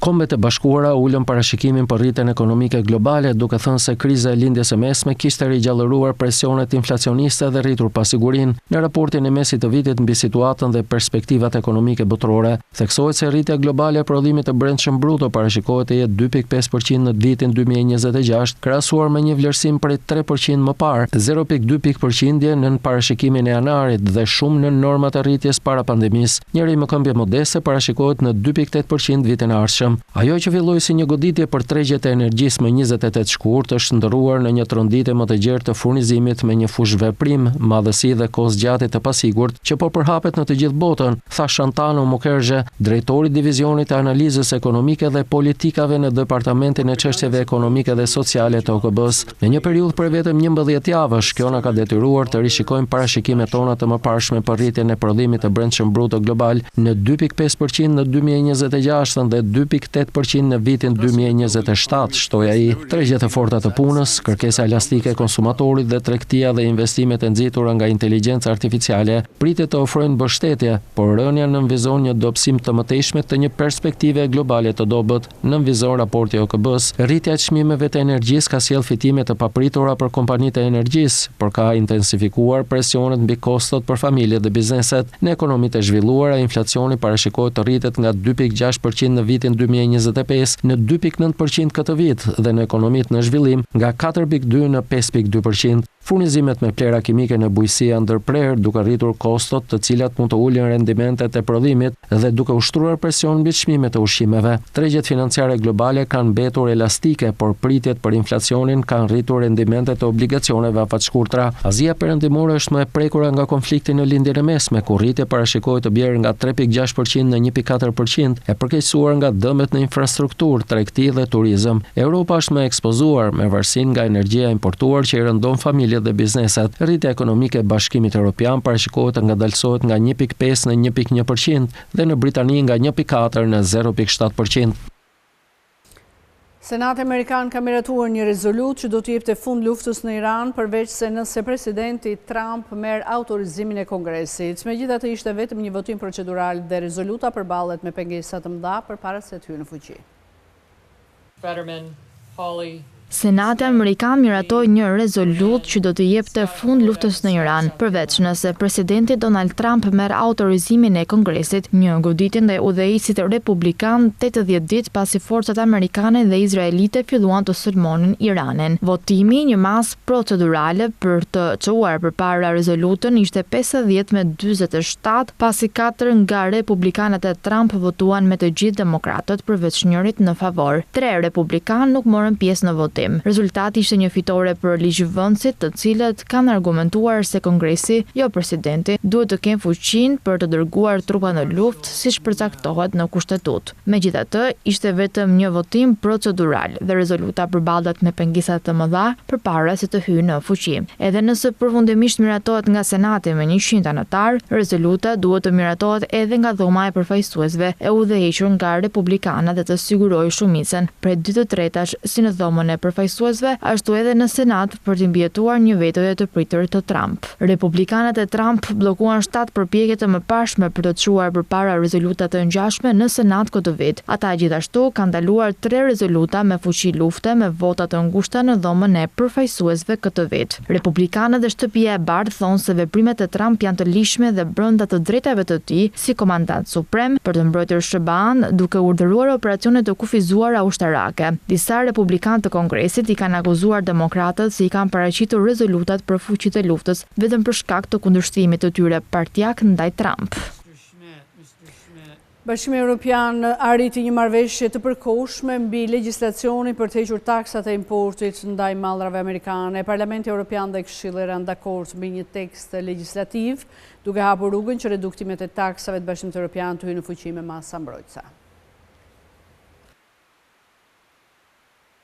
N: Kombet e Bashkuara ulën parashikimin për rritjen ekonomike globale, duke thënë se kriza e lindjes së mesme kishte rigjallëruar presionet inflacioniste dhe rritur pasigurinë. Në raportin e mesit të vitit mbi situatën dhe perspektivat ekonomike botërore, theksohet se rritja globale e prodhimit të brendshëm bruto parashikohet të jetë 2.5% në vitin 2026, krahasuar me një vlerësim prej 3% më parë, 0.2 përqindje në parashikimin e janarit dhe shumë në normat e rritjes para pandemisë. Një rrimëkëmbje modeste parashikohet në 2.8% vitin e ardhshëm. Ajo që filloi si një goditje për tregjet e energjisë më 28 shkurt është ndërruar në një tronditje më të gjerë të furnizimit me një fushë veprim, madhësi dhe kozgjatje të pasigurt që po përhapet në të gjithë botën, tha Shantano Mukerje, drejtori i divizionit të analizës ekonomike dhe politikave në Departamentin e Çështjeve Ekonomike dhe Sociale të OKB-s. Në një periudhë për vetëm 11 javësh, kjo na ka detyruar të rishikojmë parashikimet tona të mëparshme për rritjen e prodhimit të brendshëm bruto global në 2.5% në 2026 dhe 2.8% në vitin 2027, shtoi ai. Tregjet e forta të punës, kërkesa elastike e konsumatorit dhe tregtia dhe investimet e nxitura nga inteligjenca artificiale pritet të ofrojnë mbështetje, por rënja nënvizon një dobësim të mëtejshme të një perspektive globale të dobët, nënvizon raporti i OKB-s. Rritja e çmimeve të energjisë ka sjellë fitime të papritura për kompanitë e energjisë, por ka intensifikuar presionet mbi kostot për familjet dhe bizneset. Në ekonomitë e zhvilluara, inflacioni parashikohet të rritet nga 2.6% në vitin 2025 në 2.9% këtë vit dhe në ekonomitë në zhvillim nga 4.2 në 5.2%. Furnizimet me plera kimike në bujqësi janë ndërprerë duke rritur kostot, të cilat mund të ulin rendimentet e prodhimit dhe duke ushtruar presion mbi çmimet e ushqimeve. Tregjet financiare globale kanë mbetur elastike, por pritjet për inflacionin kanë rritur rendimentet e obligacioneve afatshkurtra. Azia Perëndimore është më e prekur nga konflikti në lindjen e mesme, ku rritja parashikohet të bjerë nga 3.6% në 1.4%, e përkeqësuar nga dëmet në infrastrukturë, tregti dhe turizëm. Europa është më ekspozuar me varësinë nga energjia importuar që i rëndon familjet dhe bizneset. Rritja ekonomike e Bashkimit Evropian parashikohet të ngadalësohet nga 1.5 në 1.1% dhe në Britani nga 1.4 në 0.7%.
A: Senati Amerikan ka miratuar një rezolutë që do të jepte fund luftës në Iran, përveç se nëse presidenti Trump merr autorizimin e Kongresit. Megjithatë, ishte vetëm një votim procedural dhe rezoluta përballet me pengesa të mëdha përpara se të hyjë në fuqi.
C: Senati Amerikan miratoi një rezolutë që do të jepte fund luftës në Iran, përveç nëse presidenti Donald Trump merr autorizimin e Kongresit, një goditje ndaj udhëheqësit republikan 80 ditë pasi forcat amerikane dhe izraelite filluan të sulmonin Iranin. Votimi, një masë procedurale për të çuar përpara rezolutën, ishte 50 me 47, pasi 4 nga republikanët e Trump votuan me të gjithë demokratët përveç njërit në favor. 3 republikanë nuk morën pjesë në votim. Rezultati ishte një fitore për ligjvënësit, të cilët kanë argumentuar se Kongresi, jo presidenti, duhet të kenë fuqinë për të dërguar trupa në luftë, siç përcaktohet në kushtetutë. Megjithatë, ishte vetëm një votim procedural dhe rezoluta përballet me pengesa të mëdha përpara se të hyjë në fuqi. Edhe nëse përfundimisht miratohet nga Senati me 100 anëtar, rezoluta duhet të miratohet edhe nga Dhoma e Përfaqësuesve e udhëhequr nga republikanët dhe të sigurojë shumicën prej 2/3 si në Dhomën e Përfaqësuesve, ashtu edhe në Senat për të mbjetuar një vetoje të pritër të Trump. Republikanët e Trump bllokuan 7 përpjekje të mëparshme për të çuar përpara rezoluta të ngjashme në Senat këtë vit. Ata gjithashtu kanë ndaluar 3 rezoluta me fuqi lufte me vota të ngushta në Dhomën e Përfaqësuesve këtë vit. Republikanët dhe Shtëpia e Bardhë thonë se veprimet e Trump janë të lishme dhe brenda të drejtave të tij si komandant suprem për të mbrojtur SBA-n, duke urdhëruar operacione të kufizuara ushtarake. Disa republikanë të Kongresit i kanë akuzuar demokratët se i kanë paraqitur rezolutat për fuqitë e luftës vetëm për shkak të kundërshtimit të tyre partijak ndaj Trump.
A: Bashkimi Evropian arriti një marrëveshje të përkohshme mbi legjislacionin për të hequr taksat e importit ndaj mallrave amerikane. Parlamenti Evropian dhe Këshilli janë dakord mbi një tekst legjislativ, duke hapur rrugën që reduktimet e taksave të Bashkimit Evropian të hyjnë në fuqi me masa mbrojtëse.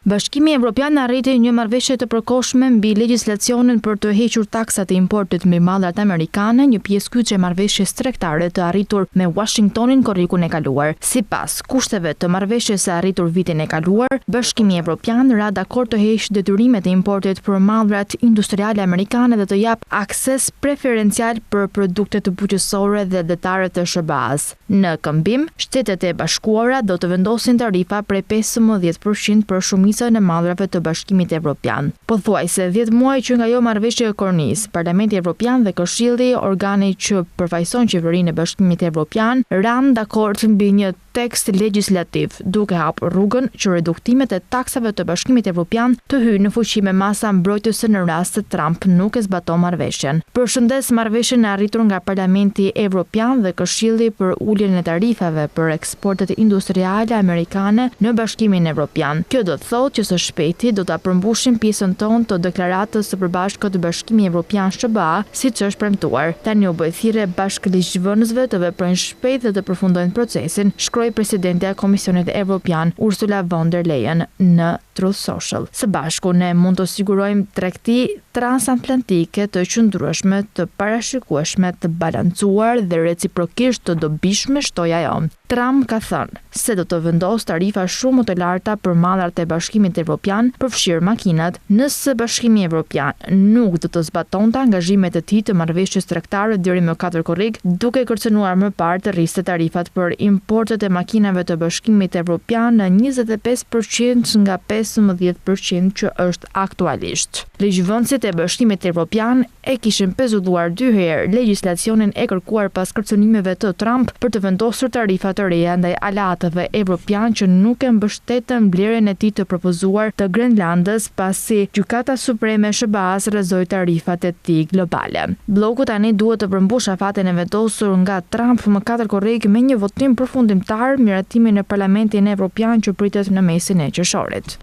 C: Bashkimi Evropian arriti një marrëveshje të përkohshme mbi legjislacionin për të hequr taksat e importit mbi mallat amerikane, një pjesë kyçe e marrëveshjes tregtare të arritur me Washingtonin korrikun e kaluar. Sipas kushteve të marrëveshjes së arritur vitin e kaluar, Bashkimi Evropian ra dakord të heqë detyrimet e importit për mallrat industriale amerikane dhe të jap akses preferencial për produkte të bujqësore dhe detare të SBA-s. Në këmbim, Shtetet e Bashkuara do të vendosin tarifa prej 15% për shumicën e mallrave të Bashkimit Evropian. Pothuajse 10 muaj që nga ajo marrëveshje e kornis, Parlamenti Evropian dhe Këshilli, organi që përfaqëson qeverinë e Bashkimit Evropian, ran dakord mbi një tekst legjislativ, duke hapur rrugën që reduktimet e taksave të Bashkimit Evropian të hyjnë në fuqi me masa mbrojtëse në rast se Trump nuk e zbaton marrëveshjen. Përshëndes marrëveshjen e arritur nga Parlamenti Evropian dhe Këshilli për uljen e tarifave për eksportet industriale amerikane në Bashkimin Evropian. Kjo do të thotë që së shpejti do ta përmbushim pjesën tonë të deklaratës së përbashkët të Bashkimit Evropian SBA, siç është premtuar. Tani u bë thirrje bashkëligjvënësve të veprojnë shpejt dhe të përfundojnë procesin, shkroi presidentja e Komisionit Evropian Ursula von der Leyen në Truth Social. Së bashku ne mund të sigurojmë tregti transatlantike të qëndrueshme, të parashikueshme, të balancuar dhe reciprokisht të dobishme, shtoi ajo. Trump ka thënë se do të vendos tarifa shumë më të larta për mallat e Bashkimit Evropian, përfshirë makinat, nëse Bashkimi Evropian nuk do të zbatonte angazhimet e tij të marrëveshjes tregtare deri më 4 korrik, duke kërcënuar më parë të rriste tarifat për importet e makinave të Bashkimit Evropian në 25% nga 15% që është aktualisht. Ligjvënësit e Bashkimit Evropian e kishin pezulluar 2 herë legjislacionin e kërkuar pas kërcënimeve të Trump për të vendosur tarifa të reja ndaj alatëve evropian që nuk e mbështetën blerjen e tij të propozuar të Grenlandës, pasi Gjykata Supreme e SBA-s rrezoi tarifat e tij globale. Bloku tani duhet të përmbushë afatin e vendosur nga Trump më 4 korrik me një votim përfundimtar, miratimin në Parlamentin Evropian që pritet në mesin e qershorit.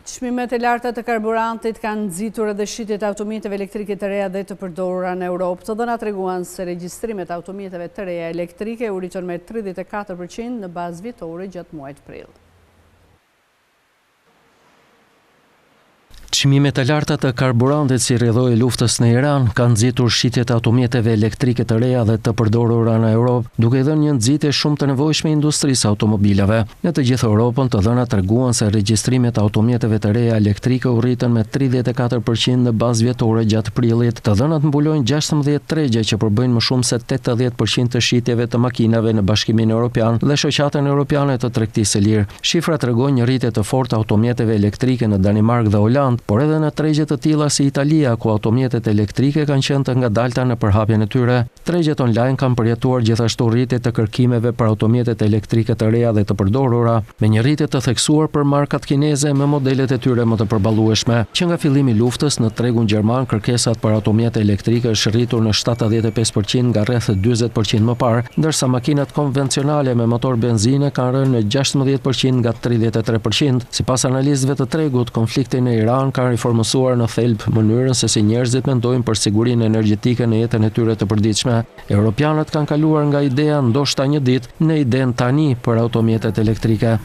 A: Çmimet e larta të karburantit kanë nxitur edhe shitjet e automjeteve elektrike të reja dhe të përdorura në Europë. Të dhënat treguan se regjistrimet e automjeteve të reja elektrike u rritën me 34% në bazë vjetore gjatë muajit prill.
N: Çmimet e larta të karburantit si rrjedhoi e luftës në Iran kanë nxitur shitjet e automjeteve elektrike të reja dhe të përdorura në Europë, duke dhënë një nxitje shumë të nevojshme industrisë automobilave. Në të gjithë Europën, të dhënat treguan se regjistrimet e automjeteve të reja elektrike u rritën me 34% në bazë vjetore gjatë prillit. Të dhënat mbulojnë 16 tregje që përbëjnë më shumë se 80% të shitjeve të makinave në Bashkimin Evropian dhe Shoqatën Evropiane të Tregtisë së Lirë. Shifrat tregojnë një rritje të fortë automjeteve elektrike në Danimark dhe Holand, por edhe në tregje të tilla si Italia, ku automjetet elektrike kanë qenë të ngadalta në përhapjen e tyre. Tregjet online kanë përjetuar gjithashtu rritje të kërkimeve për automjetet elektrike të reja dhe të përdorura, me një rritje të theksuar për markat kineze me modelet e tyre më të përballueshme. Që nga fillimi i luftës në tregun gjerman, kërkesat për automjete elektrike është rritur në 75% nga rreth 40% më parë, ndërsa makinat konvencionale me motor benzine kanë rënë në 16% nga 33%. Sipas analizëve të tregut, konflikti në Iran kanë riformuar në thelb mënyrën se si njerëzit mendojnë për sigurinë energjetike në jetën e tyre të përditshme. Europianët kanë kaluar nga ideja ndoshta një ditë në idenë tani për automjetet elektrike.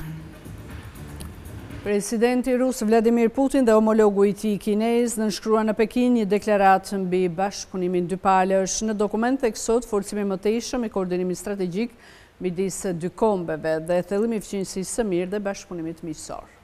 A: Presidenti rus Vladimir Putin dhe homologu i tij kinez nënshkruan në Pekin një deklaratë mbi bashkëpunimin dypalësh. Në dokument theksohet forcimi më tejshëm i koordinimit strategjik midis dy kombeve dhe thellimi i fqinjësisë së mirë dhe bashkëpunimit miqësor.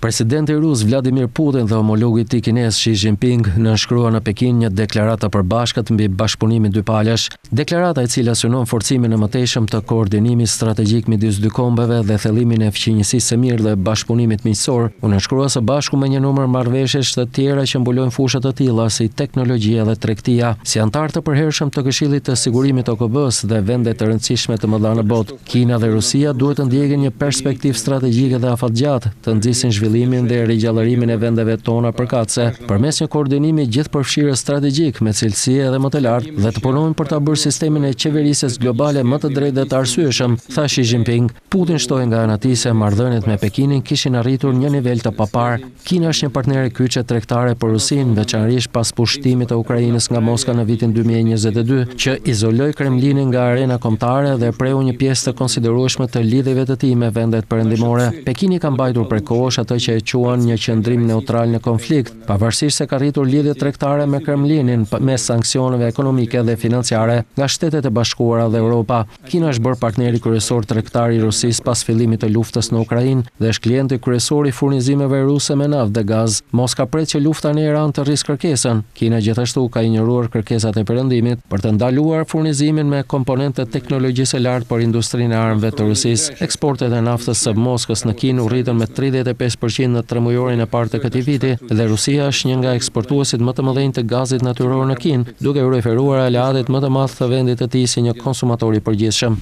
N: Presidenti rus Vladimir Putin dhe homologu i tij kinez Xi Jinping nënshkruan në Pekin një deklaratë të përbashkët mbi bashkëpunimin dypalësh. Deklarata, e cila synon forcimin e mëtejshëm të koordinimit strategjik midis dy kombeve dhe thellimin e fqinjësisë së mirë dhe bashkëpunimit miqësor, u nënshkrua së bashku me një numër marrëveshjesh të tjera që mbulojnë fusha të tilla si teknologjia dhe tregtia. Si antar të përhershëm të Këshillit të Sigurimit OKB-s dhe vende të rëndësishme të mëdha në botë, Kina dhe Rusia duhet të ndjekin një perspektivë strategjike dhe afatgjatë të nxisin rikëllimin dhe rigjallërimin e vendeve tona përkatëse, përmes një koordinimi gjithëpërfshirës strategjik me cilësi edhe më të lartë dhe të punojmë për ta bërë sistemin e qeverisjes globale më të drejtë dhe të arsyeshëm, tha Xi Jinping. Putin shtoi nga ana tij se marrëdhëniet me Pekinin kishin arritur një nivel të papar. Kina është një partner i kyçe tregtare për Rusinë, veçanërisht pas pushtimit të Ukrainës nga Moska në vitin 2022, që izoloi Kremlinin nga arena kombëtare dhe preu një pjesë të konsiderueshme të lidhjeve të tij me vendet perëndimore. Pekini ka mbajtur prej kohësh atë që e quan një qëndrim neutral në konflikt, pavarësisht se ka rritur lidhje tregtare me Kremlinin me sanksioneve ekonomike dhe financiare nga Shtetet e Bashkuara dhe Europa. Kina është bërë partneri kryesor tregtar i Rusisë pas fillimit të luftës në Ukrainë dhe është klienti kryesor i furnizimeve ruse me naftë dhe gaz. Moska pret që lufta në Iran të rrisë kërkesën. Kina gjithashtu ka injoruar kërkesat e perëndimit për të ndaluar furnizimin me komponente teknologjisë e lartë për industrinë e armëve të Rusisë. Eksportet e naftës së Moskës në Kinë u rritën me 35% në tremujorin e parë të këtij viti dhe Rusia është një nga eksportuesit më të mëdhenj të gazit natyror në Kinë, duke u referuar aleatit më të madh të vendit të tij si një konsumator i përgjithshëm.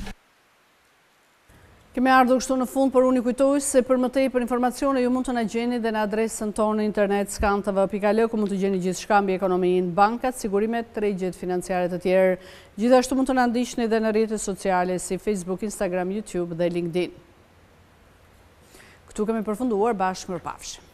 A: Kemi ardhur kështu në fund, por unë i kujtoj se për më tepër informacione ju mund të na gjeni dhe në adresën tonë në internet skantv.al, ku mund të gjeni gjithçka mbi ekonominë, bankat, sigurimet, tregjet financiare të tjerë. Gjithashtu mund të na ndiqni edhe në rrjetet sociale si Facebook, Instagram, YouTube dhe LinkedIn. Këtu kemi përfunduar, bashkë mirëpafshim.